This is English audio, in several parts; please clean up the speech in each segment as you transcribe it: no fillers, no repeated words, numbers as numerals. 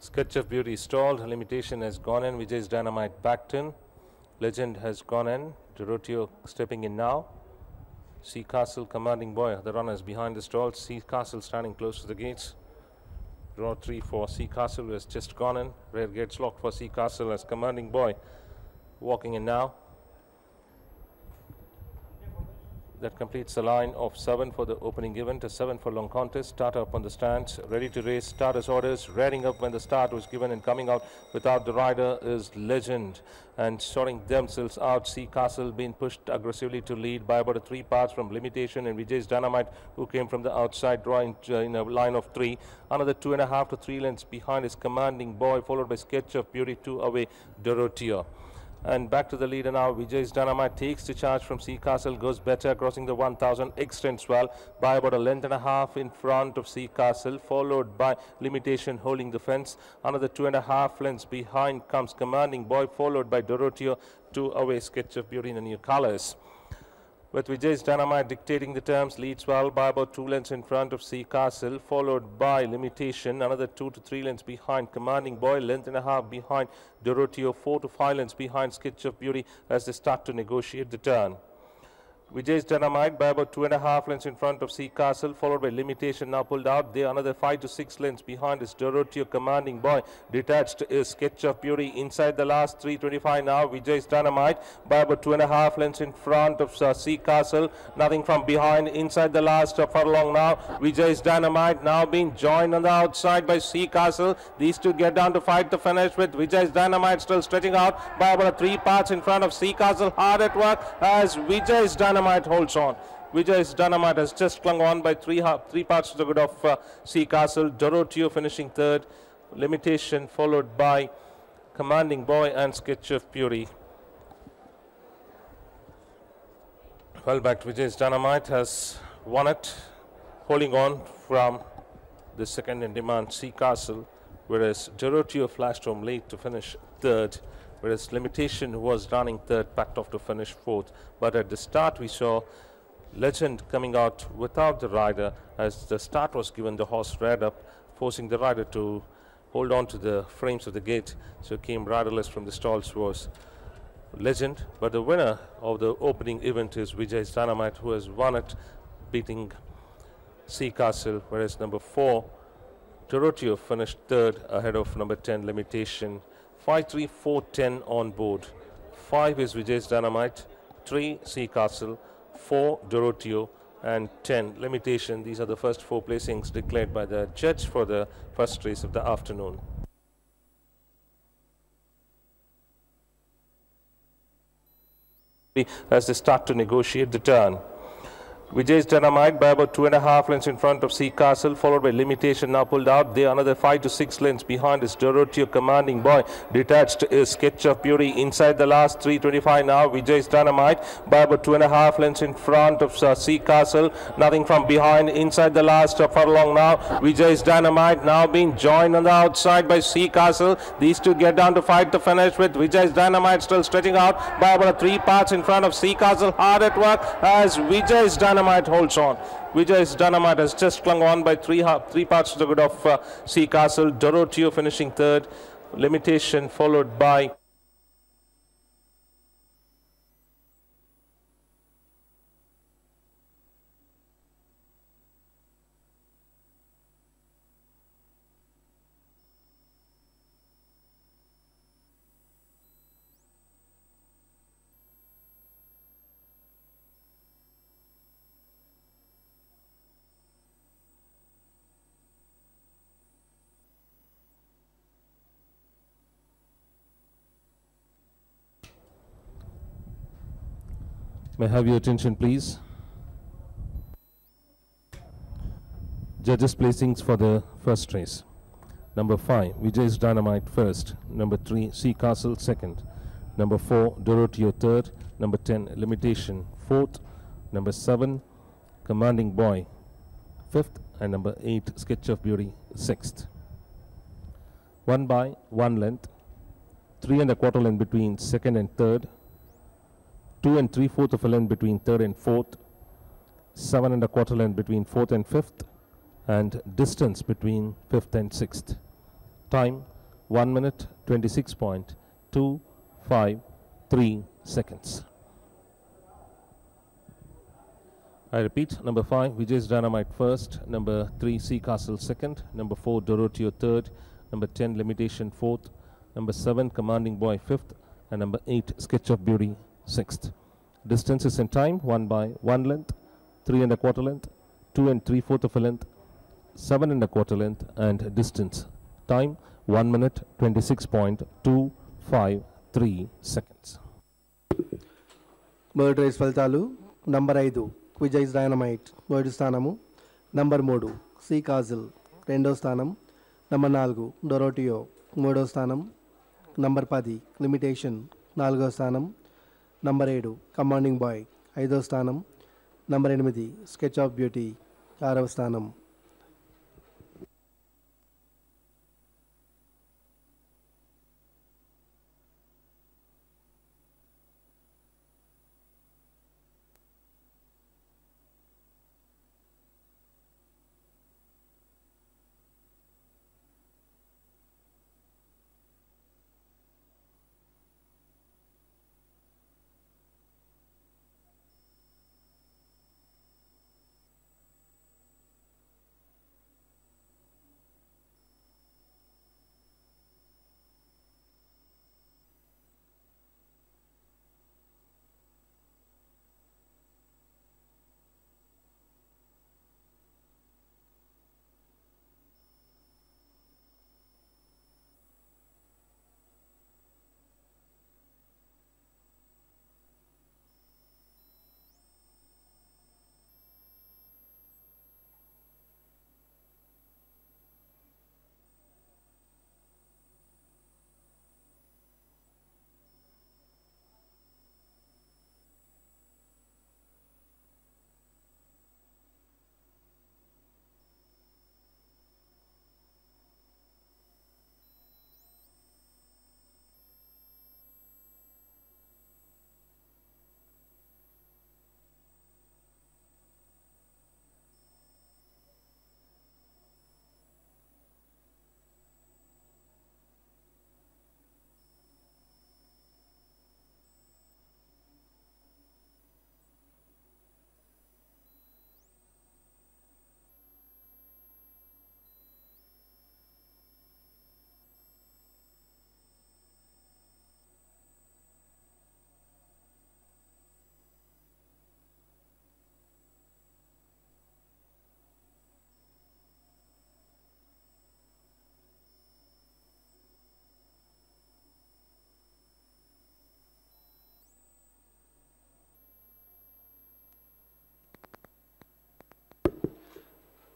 Sketch of Beauty stalled. Limitation has gone in. Vijay's Dynamite backed in. Legend has gone in. Dorotio stepping in now. Sea Castle, Commanding Boy. The runners behind the stall. Sea Castle standing close to the gates. Draw 3 for Sea Castle, who has just gone in. Rear gates locked for Sea Castle as Commanding Boy walking in now. That completes the line of 7 for the opening event, a 7 for long contest. Starter up on the stands, ready to race. Starter's orders, rearing up when the start was given, and coming out without the rider is Legend. And sorting themselves out, Sea Castle being pushed aggressively to lead by about 3 parts from Limitation and Vijay's Dynamite, who came from the outside, drawing in a line of 3. Another 2.5 to 3 lengths behind is Commanding Boy, followed by Sketch of Beauty, 2 away Dorotio. And back to the leader now. Vijay's Dynamite takes the charge from Sea Castle, goes better, crossing the 1000, extends well by about 1.5 lengths in front of Sea Castle, followed by Limitation holding the fence. Another 2.5 lengths behind comes Commanding Boy, followed by Dorotio, 2 away Sketch of Beauty in the new colors. With Vijay's Dynamite dictating the terms, leads well by about 2 lengths in front of Sea Castle, followed by Limitation, another 2 to 3 lengths behind Commanding Boy, 1.5 lengths behind Dorotio, 4 to 5 lengths behind Sketch of Beauty as they start to negotiate the turn. Vijay's Dynamite by about 2.5 lengths in front of Sea Castle, followed by Limitation now pulled out. There another 5 to 6 lengths behind is Dorotio. Commanding Boy detached is Sketch of Beauty. Inside the last 3.25 now, Vijay's Dynamite by about 2.5 lengths in front of Sea Castle. Nothing from behind. Inside the last furlong now, Vijay's Dynamite now being joined on the outside by Sea Castle. These two get down to fight the finish, with Vijay's Dynamite still stretching out by about 3 parts in front of Sea Castle. Hard at work as Vijay's Dynamite holds on. Vijay's Dynamite has just clung on by 3 parts to the good of Sea Castle. Dorotio finishing 3rd. Limitation followed by Commanding Boy and Sketch of Beauty. Well back, Vijay's Dynamite has won it, holding on from the second in demand Sea Castle, whereas Dorotio flashed home late to finish 3rd. Whereas Limitation, who was running 3rd, packed off to finish 4th. But at the start we saw Legend coming out without the rider. As the start was given, the horse reared up, forcing the rider to hold on to the frames of the gate. So came riderless from the stalls was Legend. But the winner of the opening event is Vijay's Dynamite, who has won it, beating Sea Castle. Whereas number 4, Dorotio, finished 3rd ahead of number 10, Limitation. 5, 3, 4, 10 on board. 5 is Vijay's Dynamite, 3 Sea Castle, 4 Dorotio, and 10 Limitation. These are the first 4 placings declared by the judge for the first race of the afternoon. As they start to negotiate the turn. Vijay's Dynamite by about 2.5 lengths in front of Sea Castle, followed by Limitation now pulled out. There another 5 to 6 lengths behind is Dorotio. Commanding Boy detached is Sketch of Beauty. Inside the last 3.25 now, Vijay's Dynamite by about 2.5 lengths in front of Sea Castle. Nothing from behind. Inside the last furlong now, Vijay's Dynamite now being joined on the outside by Sea Castle. These two get down to fight the finish, with Vijay's Dynamite still stretching out by about 3 parts in front of Sea Castle. Hard at work as Vijay's Dynamite holds on. Vijay's Dynamite has just clung on by 3 parts to the good of Sea Castle. Dorotio finishing 3rd. Limitation followed by May I have your attention, please? Judges' placings for the first race. Number 5, Vijay's Dynamite 1st. Number 3, Sea Castle 2nd. Number 4, Dorotio 3rd. Number 10, Limitation 4th. Number 7, Commanding Boy 5th. And number 8, Sketch of Beauty 6th. 1 by 1 length. 3 1/4 length between 2nd and 3rd. 2 3/4 of a length between 3rd and 4th, 7 1/4 length between 4th and 5th, and distance between 5th and 6th. Time 1 minute 26.253 seconds. I repeat, number 5, Vijay's Dynamite first, number 3, Sea Castle second, number 4, Doroteo third, number 10, Limitation fourth, number 7, Commanding Boy fifth, and number 8, Sketch of Beauty sixth. Distances in time, 1 by 1 length, 3 1/4 length, 2 3/4 of a length, 7 1/4 length, and distance. Time 1 minute 26.253 seconds. Bird race ఫలితాలు number 5 Vijay's dynamite మొదటి స్థానము, number 3 see castle రెండో స్థానం, number 4 డొరోటియో మూడో స్థానం, number 10 limitation నాలుగో స్థానం, number 7 commanding bye ఐదో స్థానం, నంబర్ 8 స్కెచ్ ఆఫ్ బ్యూటీ ఆరవ స్థానం.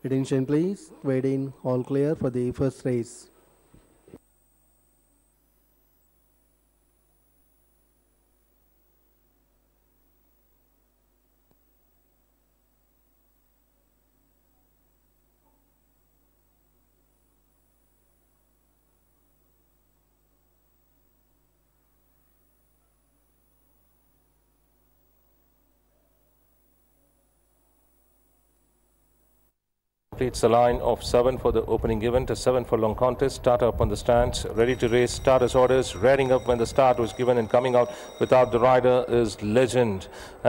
Attention please, waiting, all clear for the first race. Completes a line of 7 for the opening event, a 7 for long contest. Starter up on the stands, ready to race. Starters orders, rearing up when the start was given, and coming out without the rider is Legend.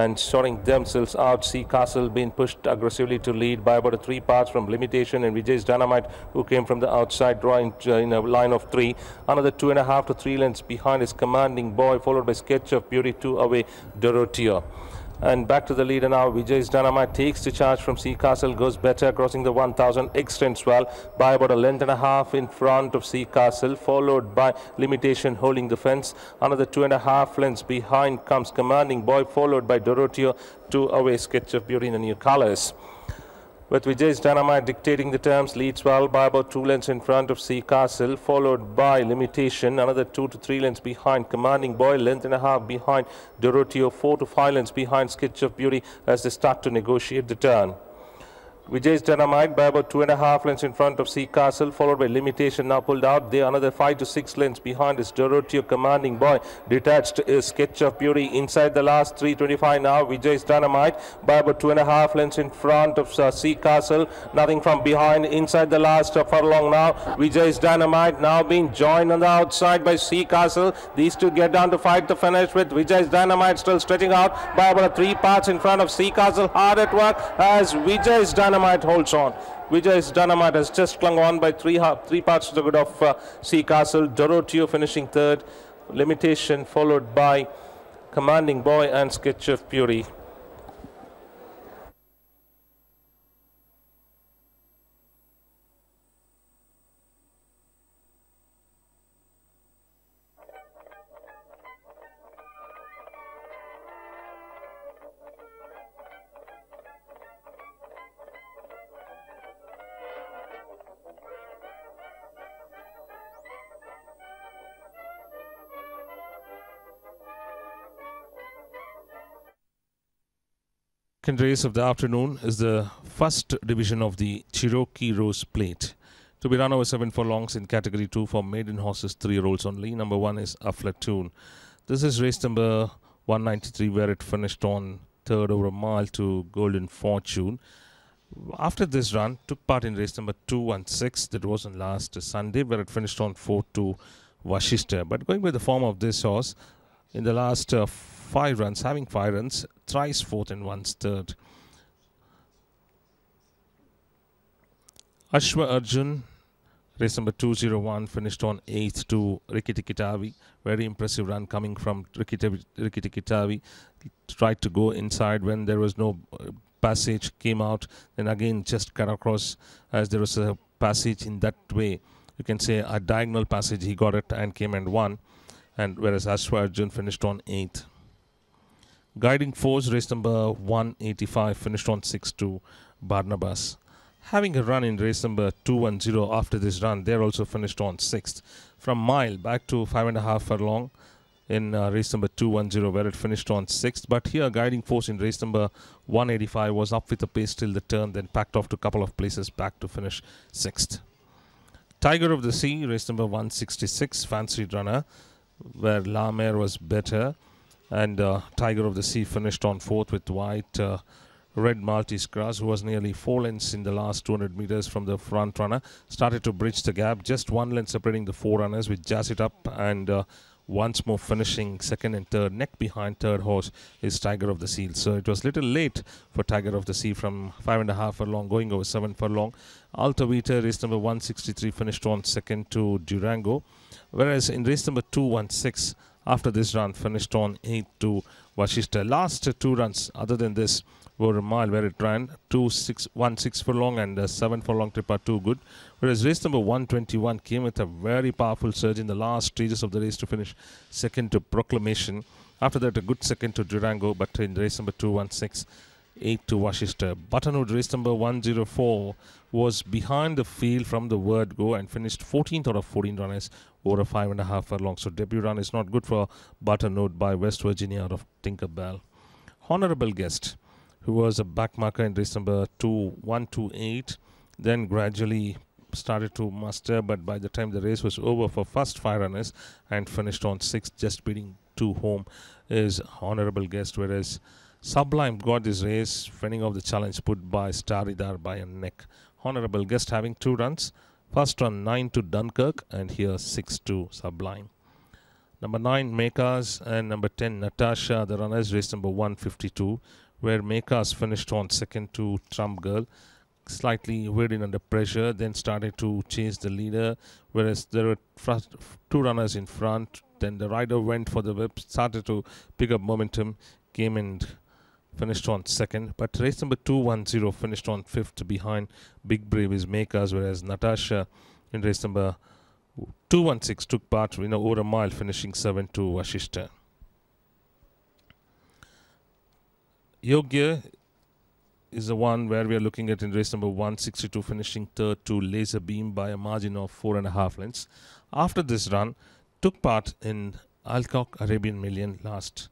And sorting themselves out, Sea Castle being pushed aggressively to lead by about 3 parts from Limitation and Vijay's Dynamite, who came from the outside, drawing in a line of 3. Another 2.5 to 3 lengths behind is Commanding Boy, followed by Sketch of Beauty, 2 away Doroteo. And back to the leader now. Vijay's Dynamite takes the charge from Sea Castle, goes better, crossing the 1000, extends well by about 1.5 lengths in front of Sea Castle, followed by Limitation holding the fence. Another 2.5 lengths behind comes Commanding Boy, followed by Doroteo, 2 away Sketch of Beauty in the new colors. With Vijay's Dynamite dictating the terms, leads well by about 2 lengths in front of Sea Castle, followed by Limitation, another 2 to 3 lengths behind Commanding Boy, 1.5 lengths behind Doroteo, 4 to 5 lengths behind Sketch of Beauty as they start to negotiate the turn. Vijay's Dynamite by about 2.5 lengths in front of Sea Castle, followed by Limitation now pulled out. They another 5 to 6 lengths behind is Doroteo Commanding Boy. Detached is Sketch of Beauty. Inside the last 325 now. Vijay's Dynamite by about 2.5 lengths in front of Sea Castle. Nothing from behind. Inside the last furlong now. Vijay's Dynamite now being joined on the outside by Sea Castle. These two get down to fight the finish with Vijay's Dynamite still stretching out by about 3 parts in front of Sea Castle. Hard at work as Vijay's Dynamite holds on. Vijay's Dynamite has just clung on by three parts to the good of Sea Castle. Doroteo finishing third. Limitation followed by Commanding Boy and Sketch of Beauty. Second race of the afternoon is the first division of the Cherokee Rose Plate. To be run over 7 furlongs in category 2 for maiden horses, 3-year-olds only. Number 1 is Aflatoon. This is race number 193 where it finished on third over a mile to Golden Fortune. After this run, took part in race number 216 that was on last Sunday where it finished on 4 to Vashishta. But going by the form of this horse, in the last 5 runs, having 5 runs, thrice fourth and once third. ASHWA ARJUN, race number 201, finished on 8th to Rikki Tikki Tavi. Very impressive run coming from Rikki Tikki Tavi. Tried to go inside when there was no passage, came out, then again just cut across as there was a passage in that way. You can say a diagonal passage, he got it and came and won. And whereas ASHWA ARJUN finished on 8th. Guiding Force, race number 185, finished on 6th to Barnabas. Having a run in race number 210 after this run, they also finished on 6th. From mile back to 5.5 furlong in race number 210 where it finished on 6th. But here Guiding Force in race number 185 was up with the pace till the turn, then packed off to a couple of places back to finish 6th. Tiger of the Sea, race number 166, fancied runner, where La Mer was better. And Tiger of the Sea finished on 4th with white Red Maltese Grass, who was nearly 4 lengths in the last 200 meters from the front runner. Started to bridge the gap, just 1 length separating the 4 runners with Jazz It Up and once more finishing second and third. Neck behind third horse is Tiger of the Sea. So it was little late for Tiger of the Sea from 5.5 furlong going over 7 furlong. Alta Vita, race number 163, finished on second to Durango. Whereas in race number 216, after this run, finished on 8th to Vashishta. Last 2 runs, other than this, were a mile where it ran 1 6 furlong and 7 furlong trip are too good. Whereas race number 121 came with a very powerful surge in the last stages of the race to finish second to Proclamation. After that, a good second to Durango, but in race number 216, 8 to Vashishta. Buttonwood, race number 104, was behind the field from the word go and finished 14th out of 14 runners over a 5.5 furlong. So debut run is not good for Buttonwood by West Virginia out of Tinkerbell. Honourable Guest, who was a back marker in race number 128, then gradually started to muster, but by the time the race was over for first 5 runners and finished on 6th, just beating 2 home, is Honourable Guest, whereas Sublime got this race, fending off the challenge put by Staridar by a neck. Honourable Guest having 2 runs, first run 9 to Dunkirk and here 6 to Sublime. Number 9 Mekas and number 10 Natasha, the runners, race number 152, where Mekas finished on second to Trump Girl, slightly weighed in under pressure, then started to chase the leader, whereas there were 2 runners in front. Then the rider went for the whip, started to pick up momentum, came and finished on second. But race number 210 finished on 5th behind Big Brave is Mekas, whereas Natasha in race number 216 took part over a mile, finishing 7th to Vashishta. Yogya is the one where we are looking at in race number 162, finishing 3rd to Laser Beam by a margin of 4.5 lengths. After this run, took part in Alcock Arabian Million last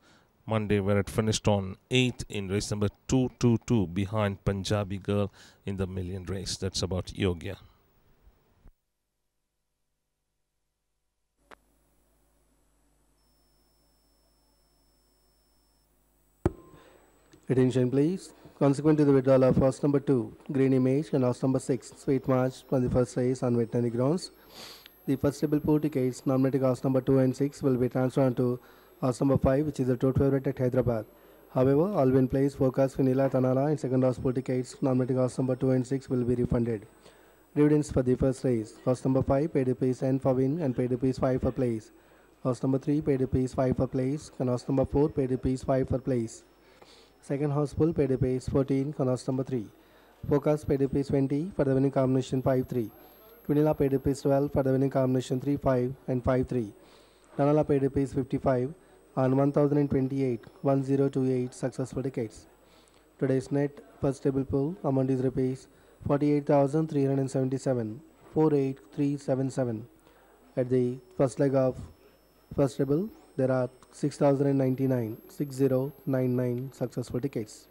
Monday, where it finished on 8th in race number 222 behind Punjabi Girl in the million race. That's about Yogya. Attention please. Consequent to the withdrawal of horse number 2, Green Image, and horse number 6, Sweet March, from the first race on veterinary grounds, the first stable 4 tickets nominating horse number 2 and 6 will be transferred to horse number 5, which is the total favorite at Hyderabad. However, all win plays forecast for Nila Tanala and second horse 4 tickets nominating horse number 2 and 6 will be refunded. Dividends for the first race: horse number 5 paid rupees 10 for win and paid rupees 5 for place. Horse number 3 paid rupees 5 for place, and horse number 4 paid rupees 5 for place. Second horse pull paid rupees 14 for horse number 3. Forecast paid rupees 20 for the winning combination 5-3. Twinilla paid rupees 12 for the winning combination 3-5 and 5-3. Tanala paid rupees 55 on 1028 successful tickets. Today's net first table pool amount is rupees 48,377, 48377. At the first leg of first table, there are 6,099 successful tickets.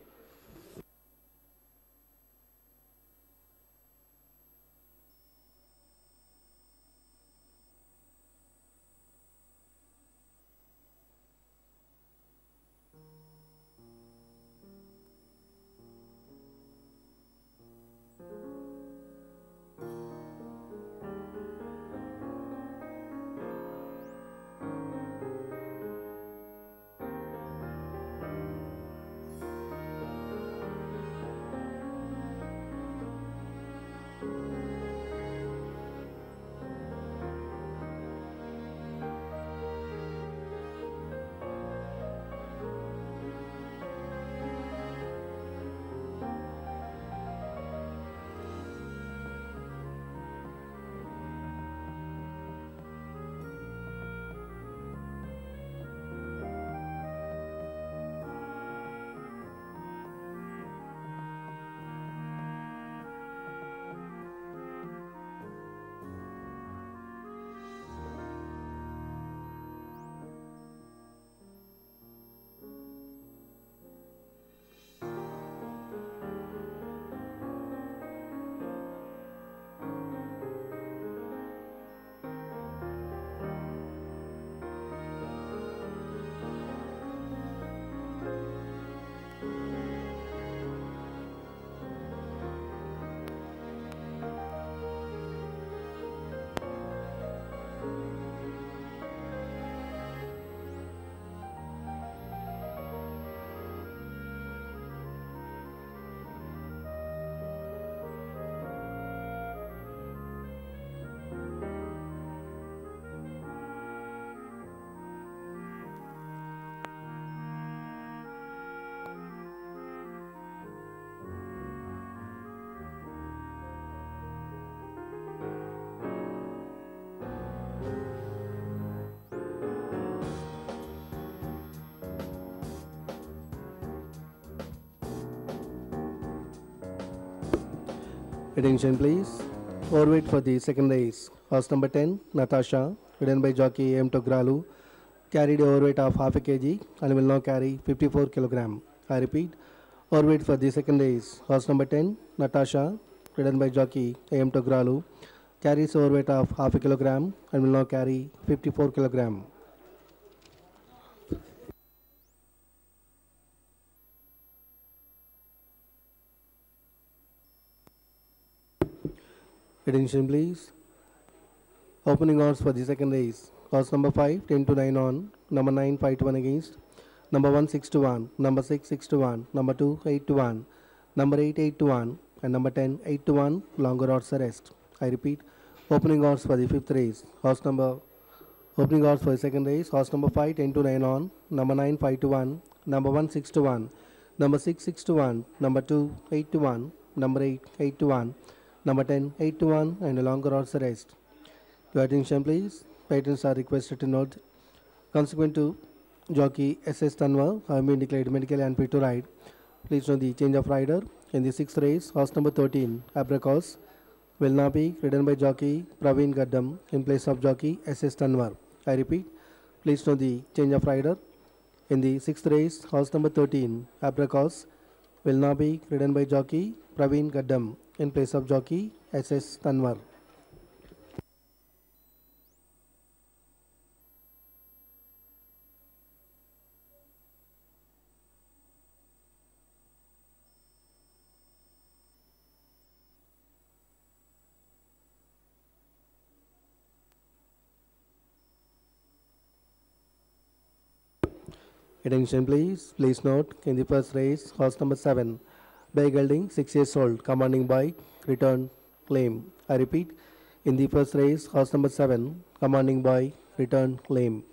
Attention please. Overweight for the second race. Horse number 10, Natasha, ridden by jockey M. Togralu, carried overweight of half a kg and will now carry 54 kg. I repeat, overweight for the second race. Horse number 10, Natasha, ridden by jockey M. Togralu, carries overweight of half a kilogram and will now carry 54 kg. Attention please. Opening odds for the second race. Horse number 5, 10 to 9 on. Number 9, 5 to 1 against. Number 1, 6 to 1. Number 6, 6 to 1. Number 2, 8 to 1. Number 8, 8 to 1. And number 10, 8 to 1. Longer odds are rest. I repeat. Opening odds for the fifth race. Opening odds for the second race. Horse number 5, 10 to 9 on. Number 9, 5 to 1. Number 1, 6 to 1. Number 6, 6 to 1. Number 2, 8 to 1. Number 8, 8 to 1. Number 10, 8 to 1, and a longer odds rest. Your attention please. Patrons are requested to note. Consequent to jockey S.S. Tanwar have been declared medically unfit to ride. Please note the change of rider. In the sixth race, horse number 13, Abracos, will now be ridden by jockey Praveen Gaddam in place of jockey S.S. Tanwar. I repeat, please note the change of rider. In the sixth race, horse number 13, Abracos, will now be ridden by jockey Praveen Gaddam in place of jockey S.S. Tanwar. Attention please. Please note, in the first race, horse number 7, by gelding 6 years old, commanding by return claim. I repeat, in the first race, horse number 7, commanding by return claim.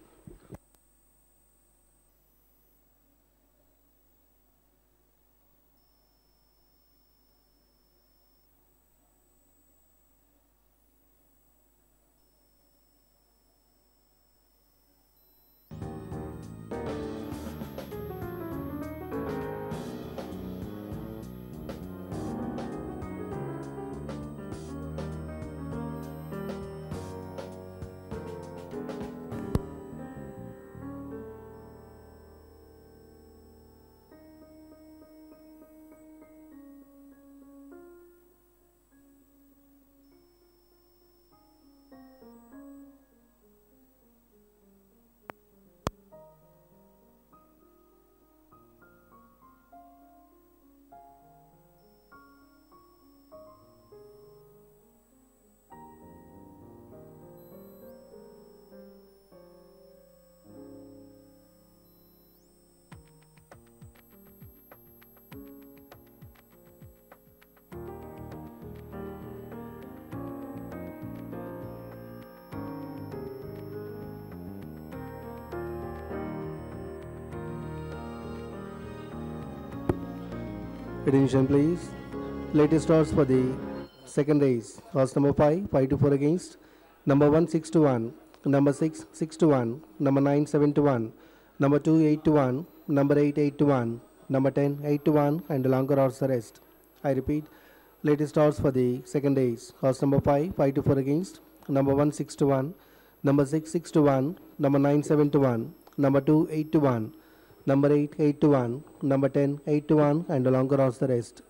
Attention please. Latest odds for the second race. Horse number 5, 5 to 4 against. Number 1, 6 to 1. Number 6, 6 to 1. Number 9, 7 to 1. Number 2, 8 to 1. Number 8, 8 to 1. Number 10, 8 to 1. And the longer odds the rest. I repeat. Latest odds for the second race. Horse number 5, 5 to 4 against. Number 1, 6 to 1. Number 6, 6 to 1. Number 9, 7 to 1. Number 2, 8 to 1. Number 8, 8 to 1, number 10, 8 to 1, and the longer odds the rest.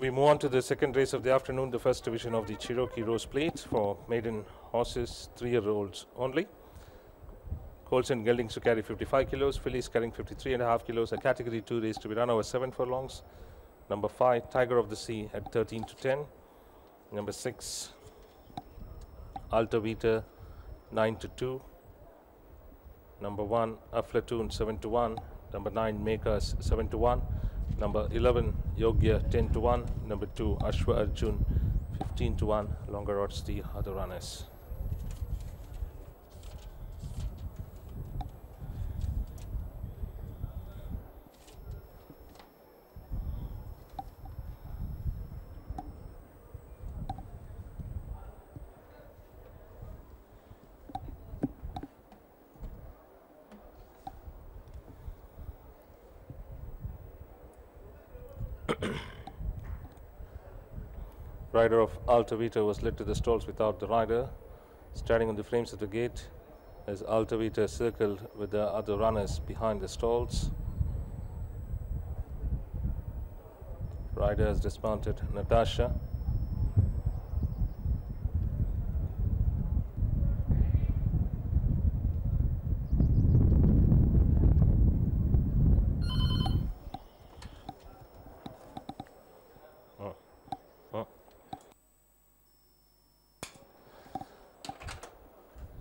We move on to the second race of the afternoon, the first division of the Cherokee Rose Plate for maiden horses, 3-year-olds only. Colts and geldings to carry 55 kilos, fillies carrying 53.5 kilos. A category 2 race to be run over 7 furlongs. Number 5, Tiger of the Sea at 13 to 10. Number 6, Alta Vita 9 to 2. Number 1, Aflatoon 7 to 1. Number 9, Makers 7 to 1. Number 11, Yogya 10 to 1. Number 2, ASHWA Arjun 15 to 1. Longer odds the other runners. Rider of Alta Vita was led to the stalls without the rider. Standing on the frames of the gate as Alta Vita circled with the other runners behind the stalls. Rider has dismounted Natasha.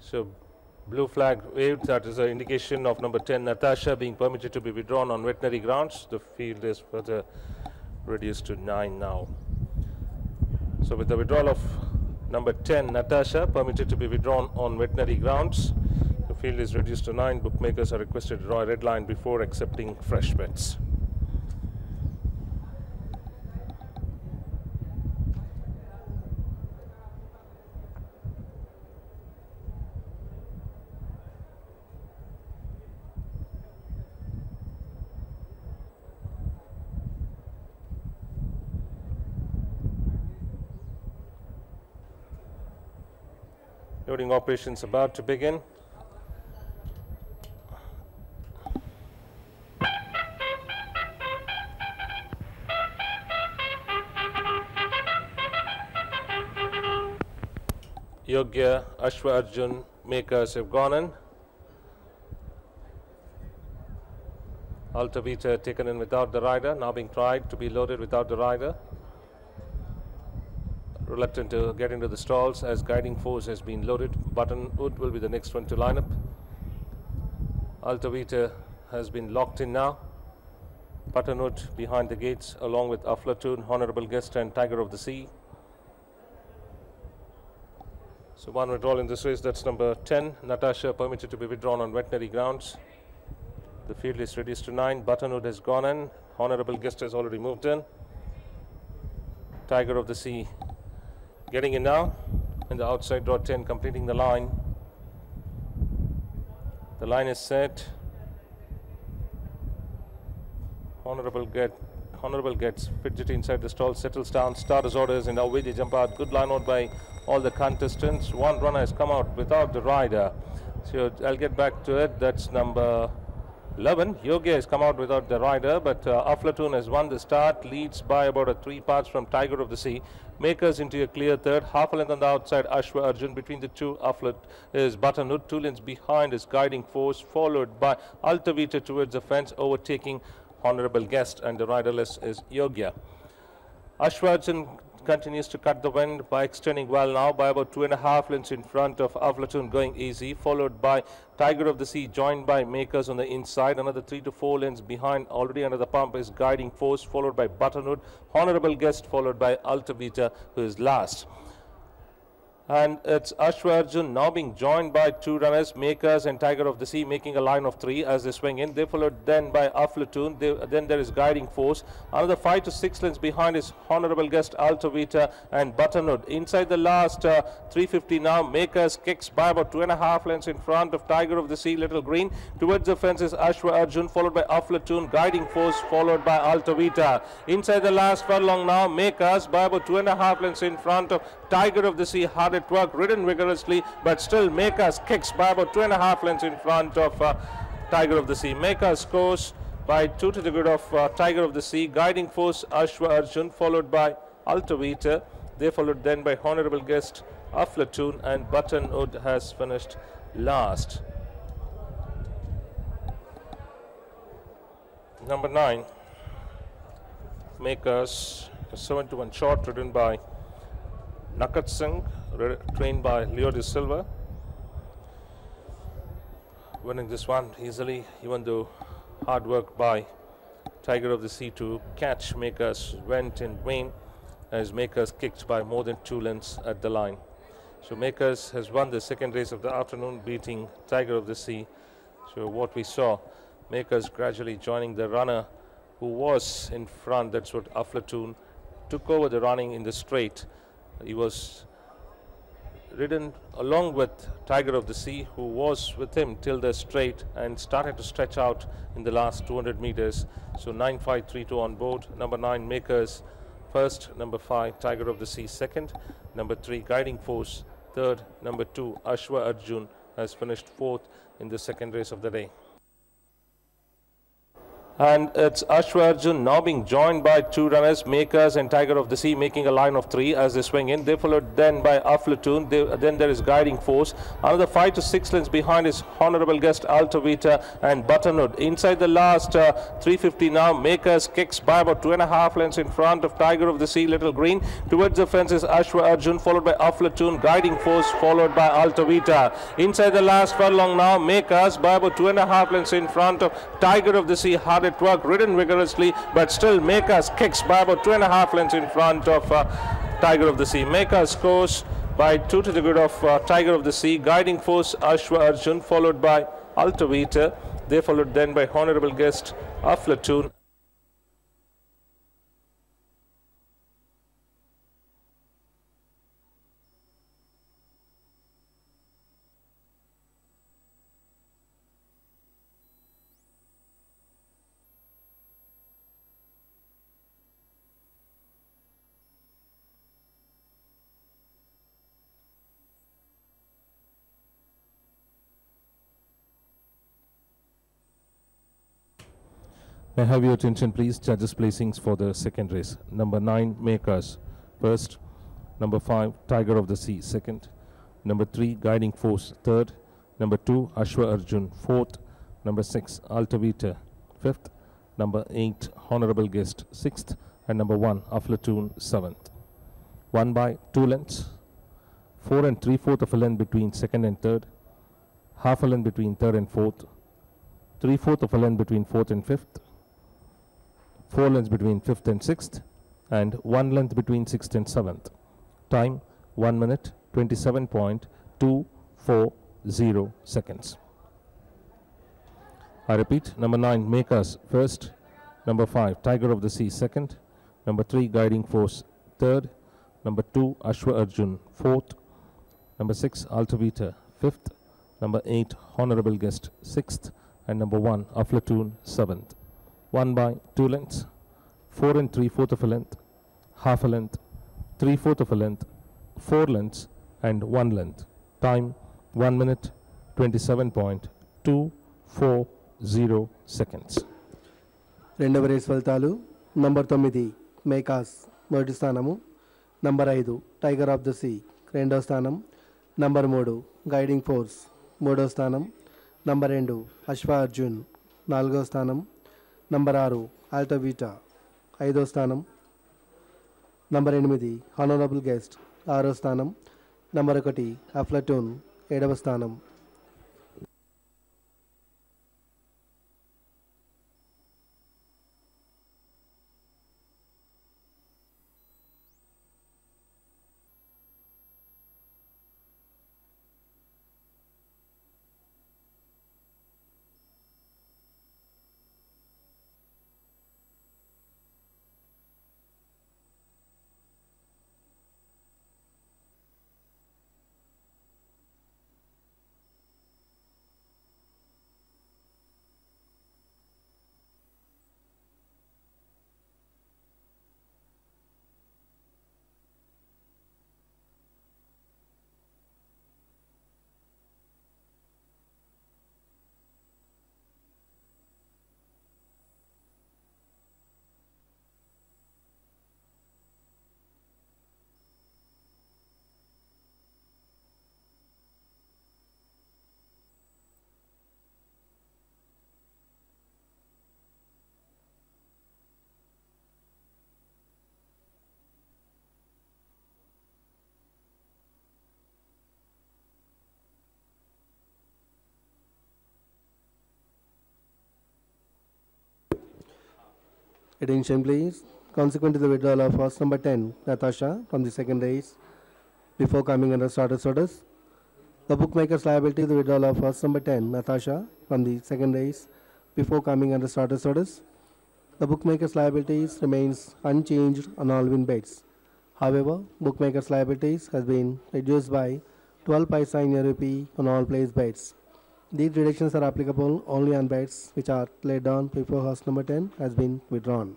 So blue flag waved, that is an indication of number 10 Natasha being permitted to be withdrawn on veterinary grounds. The field is further reduced to 9 now. So with the withdrawal of number 10 Natasha permitted to be withdrawn on veterinary grounds, the field is reduced to 9. Bookmakers are requested to draw a red line before accepting fresh bets. Loading operations about to begin. Yogya, ASHWA Arjun, Makers have gone in. Alta Vita taken in without the rider, now being tried to be loaded without the rider. Reluctant to get into the stalls as Guiding Force has been loaded. Buttonwood will be the next one to line up. Alta Vita has been locked in now. Buttonwood behind the gates along with Aflatoon, Honourable Guest and Tiger of the Sea. So one withdrawal in this race, that's number 10. Natasha permitted to be withdrawn on veterinary grounds. The field is reduced to 9. Buttonwood has gone in. Honourable Guest has already moved in. Tiger of the Sea getting in now, and the outside draw 10 completing the line. The line is set. Honourable gets fidgety inside the stall, settles down, starters orders, and away they jump out. Good line out by all the contestants. One runner has come out without the rider. So I'll get back to it. That's number 11. Yogya has come out without the rider, but Aflatoon has won the start, leads by about 3 parts from Tiger of the Sea. Makers into a clear third, half a length on the outside, ASHWA Arjun. Between the two, Aflat is Buttonwood. 2 lengths behind is Guiding Force, followed by Alta Vita towards the fence, overtaking Honourable Guest, and the riderless is Yogya. ASHWA Arjun continues to cut the wind by extending well now by about 2.5 lengths in front of Aflatoon, going easy, followed by Tiger of the Sea, joined by Makers on the inside. Another 3 to 4 lengths behind, already under the pump, is Guiding Force, followed by Buttonwood, Honourable Guest, followed by Alta Vita, who is last. And it's ASHWA Arjun now being joined by 2 runners, Makers and Tiger of the Sea, making a line of 3 as they swing in. They followed then by Aflatoon. Then there is Guiding Force. Another 5 to 6 lengths behind is Honourable Guest, Alta Vita and Buttonwood. Inside the last 350 now, Makers kicks by about 2.5 lengths in front of Tiger of the Sea, Little Green. Towards the fence is ASHWA Arjun, followed by Aflatoon, Guiding Force, followed by Alta Vita. Inside the last furlong now, Makers by about 2.5 lengths in front of Tiger of the Sea. Hard at work, ridden vigorously, but still Makers kicks by about 2.5 lengths in front of Tiger of the Sea. Makers scores by 2 to the good of Tiger of the Sea. Guiding force ASHWA Arjun, followed by Altavita. They followed then by Honourable Guest Aflatoon, and Buttonwood has finished last. Number 9, Makers, a 7-1 shot ridden by Nakat Singh, trained by Leo de Silva. Winning this one easily, even though hard work by Tiger of the Sea to catch Makers went in vain, as Makers kicked by more than 2 lengths at the line. So Makers has won the second race of the afternoon, beating Tiger of the Sea. So what we saw, Makers gradually joining the runner who was in front. That's what Aflatoon took over the running in the straight. He was ridden along with Tiger of the Sea, who was with him till the straight and started to stretch out in the last 200 meters. So 9-5-3-2 on board. Number 9, Makers first. Number 5, Tiger of the Sea second. Number 3, Guiding Force third. Number 2, ASHWA Arjun has finished fourth in the second race of the day. And it's ASHWA Arjun now being joined by 2 runners, Makers and Tiger of the Sea, making a line of 3 as they swing in. They followed then by Aflatoon. Then there is Guiding Force. Another 5 to 6 lengths behind is Honourable Guest Altavita and Buttonwood. Inside the last 350 now, Makers kicks by about 2.5 lengths in front of Tiger of the Sea, Little Green. Towards the fence is ASHWA Arjun, followed by Aflatoon, Guiding Force, followed by Altavita. Inside the last furlong now, Makers by about 2.5 lengths in front of Tiger of the Sea. Hard at work, ridden vigorously, but still Makers kicks by about 2.5 lengths in front of Tiger of the Sea. Makers scores by 2 to the good of Tiger of the Sea. Guiding Force ASHWA Arjun, followed by Altavita. They followed then by Honourable Guest Aflatoon. May I have your attention, please? Judges' placings for the second race. Number 9, Makers first. Number 5, Tiger of the Sea second. Number 3, Guiding Force third. Number 2, ASHWA Arjun fourth. Number 6, Altavita fifth. Number 8, Honourable Guest sixth. And number 1, Aflatoon seventh. Won by 2 lengths. 4 3/4 of a length between second and third. Half a length between third and fourth. 3/4 of a length between fourth and fifth. 4 lengths between 5th and 6th, and 1 length between 6th and 7th. Time 1 minute 27.240 seconds. I repeat, number 9, Makers first. Number 5, Tiger of the Sea second. Number 3, Guiding Force third. Number 2, ASHWA Arjun fourth. Number 6, Altavita fifth. Number 8, Honourable Guest sixth. And number 1, Aflatoon seventh. Won by 2 lengths, 4 3/4 of a length, half a length, 3/4 of a length, 4 lengths, and 1 length. Time 1 minute 27.240 seconds. రెండవ race ఫలితాలు. Number 9, మేకాస్ మొదటి స్థానము. Number 5, tiger of the sea రెండవ స్థానం. Number 3, guiding force మూడవ స్థానం. Number 2, అశ్వా Arjun నాలుగవ స్థానం. నంబర్ 6, ఆల్టవీటా ఐదవ స్థానం. నంబర్ 8, హానరబుల్ గెస్ట్ ఆరవ స్థానం. నంబర్ 1, అఫ్లటూన్ ఏడవ స్థానం. Attention please. Consequent to the withdrawal of horse number 10, Natasha, from the second race, before coming under starter's orders, the bookmaker's liability to the withdrawal of horse number 10, Natasha, from the second race, before coming under starter's orders, the bookmaker's liabilities remains unchanged on all win bets. However, bookmaker's liabilities has been reduced by 12 paisa in a rupee on all placed bets. These reductions are applicable only on bets which are laid down before horse number 10 has been withdrawn.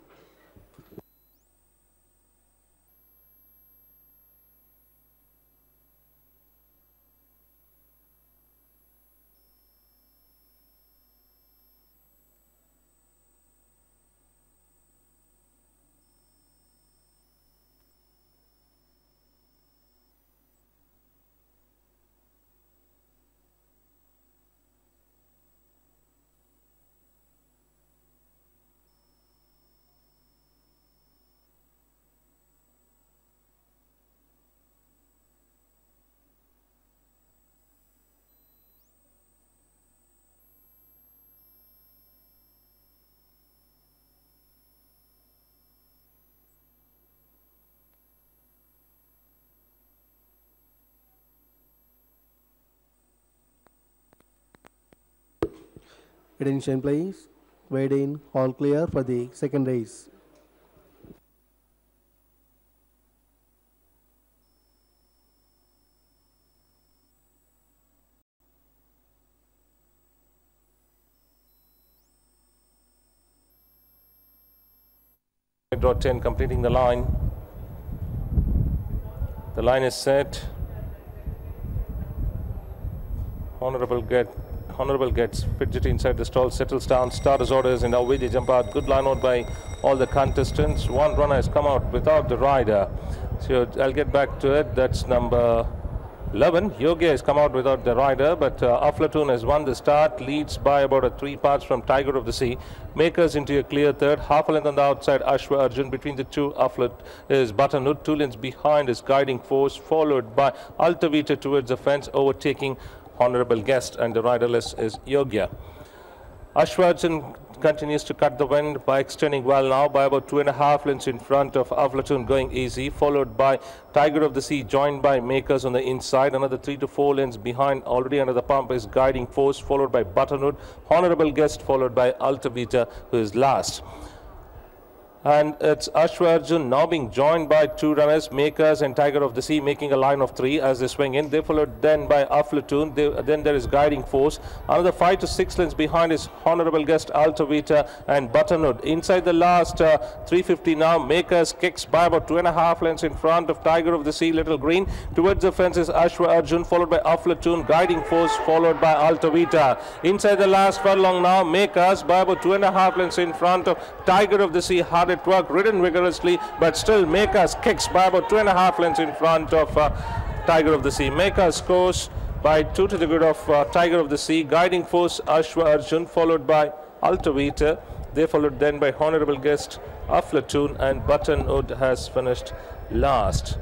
Attention please. Weighed in, all clear for the second race. Draw 10 completing the line. The line is set. Honourable gets fidgety inside the stall, settles down, starters orders, and away they jump out. Good line out by all the contestants. One runner has come out without the rider. So I'll get back to it. That's number 11. Yogi has come out without the rider, but Aflatun has won the start, leads by about 3 parts from Tiger of the Sea. Makers into a clear third, half a length on the outside, ASHWA Arjun. Between the two, Aflat is Butternoot. 2 lengths behind is Guiding Force, followed by Altavita towards the fence, overtaking Honourable Guest, and the riderless is Yogya. ASHWA Arjun continues to cut the wind by extending well now by about 2.5 lengths in front of Aflatun, going easy, followed by Tiger of the Sea, joined by Makers on the inside. Another 3 to 4 lengths behind, already under the pump, is Guiding Force, followed by Butternoot, Honourable Guest, followed by Altavita, who is last. And it's ASHWA Arjun now being joined by 2 runners, Makers and Tiger of the Sea, making a line of 3 as they swing in. They followed then by Aflatun. Then there is Guiding Force. Another 5 to 6 lengths behind is Honourable Guest, Altavita and Butternoot. Inside the last 350 now, Makers kicks by about 2.5 lengths in front of Tiger of the Sea, Little Green. Towards the fence is ASHWA Arjun, followed by Aflatun, Guiding Force, followed by Altavita. Inside the last furlong now, Makers by about 2.5 lengths in front of Tiger of the Sea. Hard at work, ridden vigorously, but still Makers kicks by about 2.5 lengths in front of Tiger of the Sea. Makers scores by 2 to the good of Tiger of the Sea. Guiding Force, ASHWA Arjun, followed by Altavita. They followed then by Honourable Guest, Aflatun, and Buttonwood has finished last.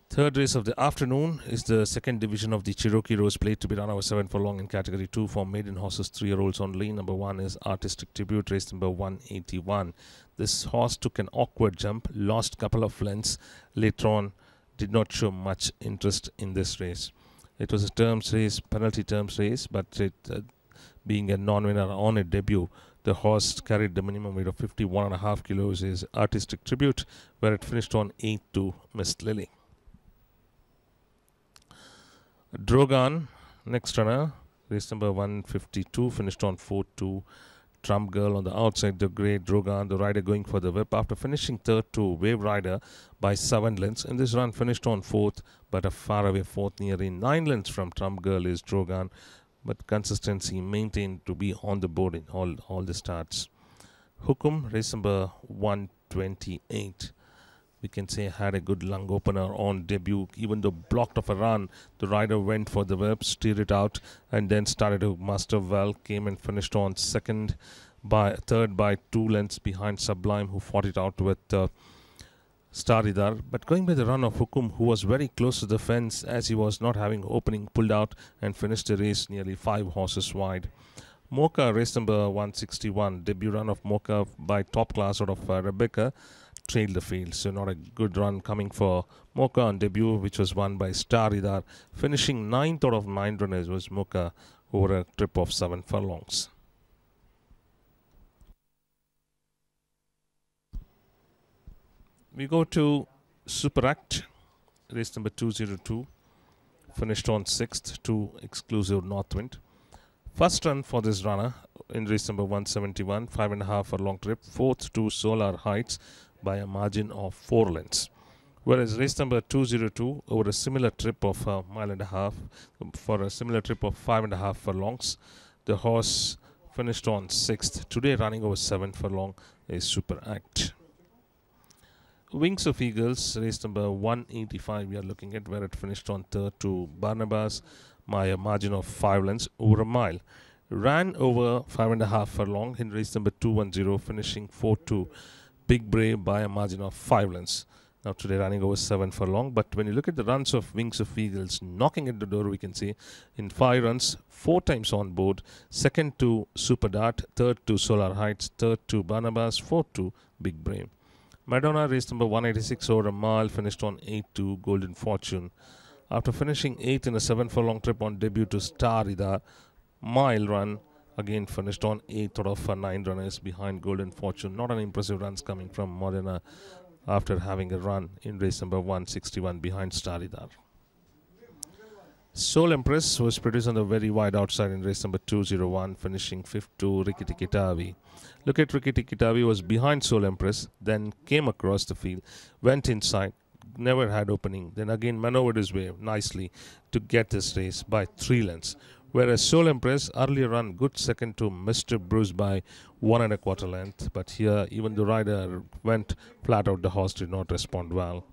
Third race of the afternoon is the second division of the Cherokee Rose Plate, to be run over 7 furlong in category 2 for maiden horses, 3-year-olds only. Number 1 is Artistic Tribute, race number 181. This horse took an awkward jump, lost couple of lengths. Later on, did not show much interest in this race. It was a terms race, penalty terms race, but it being a non-winner on a debut, the horse carried the minimum weight of 51.5 kilos. Is Artistic Tribute, where it finished on 8 to Miss Lily. Drogan, next runner, race number 152, finished on 4 to Trump Girl. On the outside, the Grey Drogan, the rider going for the whip after finishing third to Wave Rider by 7 lengths. In this run, finished on fourth, but a faraway fourth, nearly 9 lengths from Trump Girl is Drogan. But consistency maintained to be on the board in all the starts. Hukum, race number 128. We can say had a good lung opener on debut. Even though blocked off a run, the rider went for the whip, steered it out, and then started to master well. Came and finished on third by 2 lengths behind Sublime, who fought it out with Staridar. But going by the run of Hukum, who was very close to the fence as he was not having opening, pulled out and finished the race nearly 5 horses wide. Mocha, race number 161. Debut run of Mocha by top class out of Rebecca. Trailed the field, so not a good run coming for Mocha on debut, which was won by Staridar. Finishing 9th out of 9 runners was Mocha over a trip of 7 furlongs. We go to Super Act, race number 202. Finished on 6th to Exclusive Northwind. First run for this runner in race number 171, 5.5 furlong trip. 4th to Solar Heights by a margin of 4 lengths. Whereas race number 202 over a similar trip of a mile and a half, for a similar trip of 5.5 furlongs, the horse finished on 6th. Today running over 7 furlong is Super Act. Wings of Eagles, race number 185 we are looking at, where it finished on 3rd to Barnabas by a margin of 5 lengths over a mile. Ran over 5.5 furlong in race number 210, finishing 4th to Big Brave by a margin of 5 lengths. Now today running over 7 furlong. But when you look at the runs of Wings of Eagles, knocking at the door, we can see in 5 runs, 4 times on board. 2nd to Super Dart, 3rd to Solar Heights, 3rd to Barnabas, 4th to Big Brave. Madonna, race number 186 over a mile, finished on 8th to Golden Fortune. After finishing 8th in a 7 furlong trip on debut to Staridar, mile run, again finished on 8th out of 9 runners behind Golden Fortune. Not an impressive runs coming from Modena after having a run in race number 161 behind Staridar. Soul Empress was produced on the very wide outside in race number 201, finishing 5th to Rikiti Kitavi. Look at Rikiti Kitavi was behind Soul Empress, then came across the field, went inside, never had opening, then again maneuvered his way nicely to get this race by 3 lengths. Whereas Soul Empress earlier run good second to Mr. Bruce by 1 1/4 length. But here even the rider went flat out, the horse did not respond well.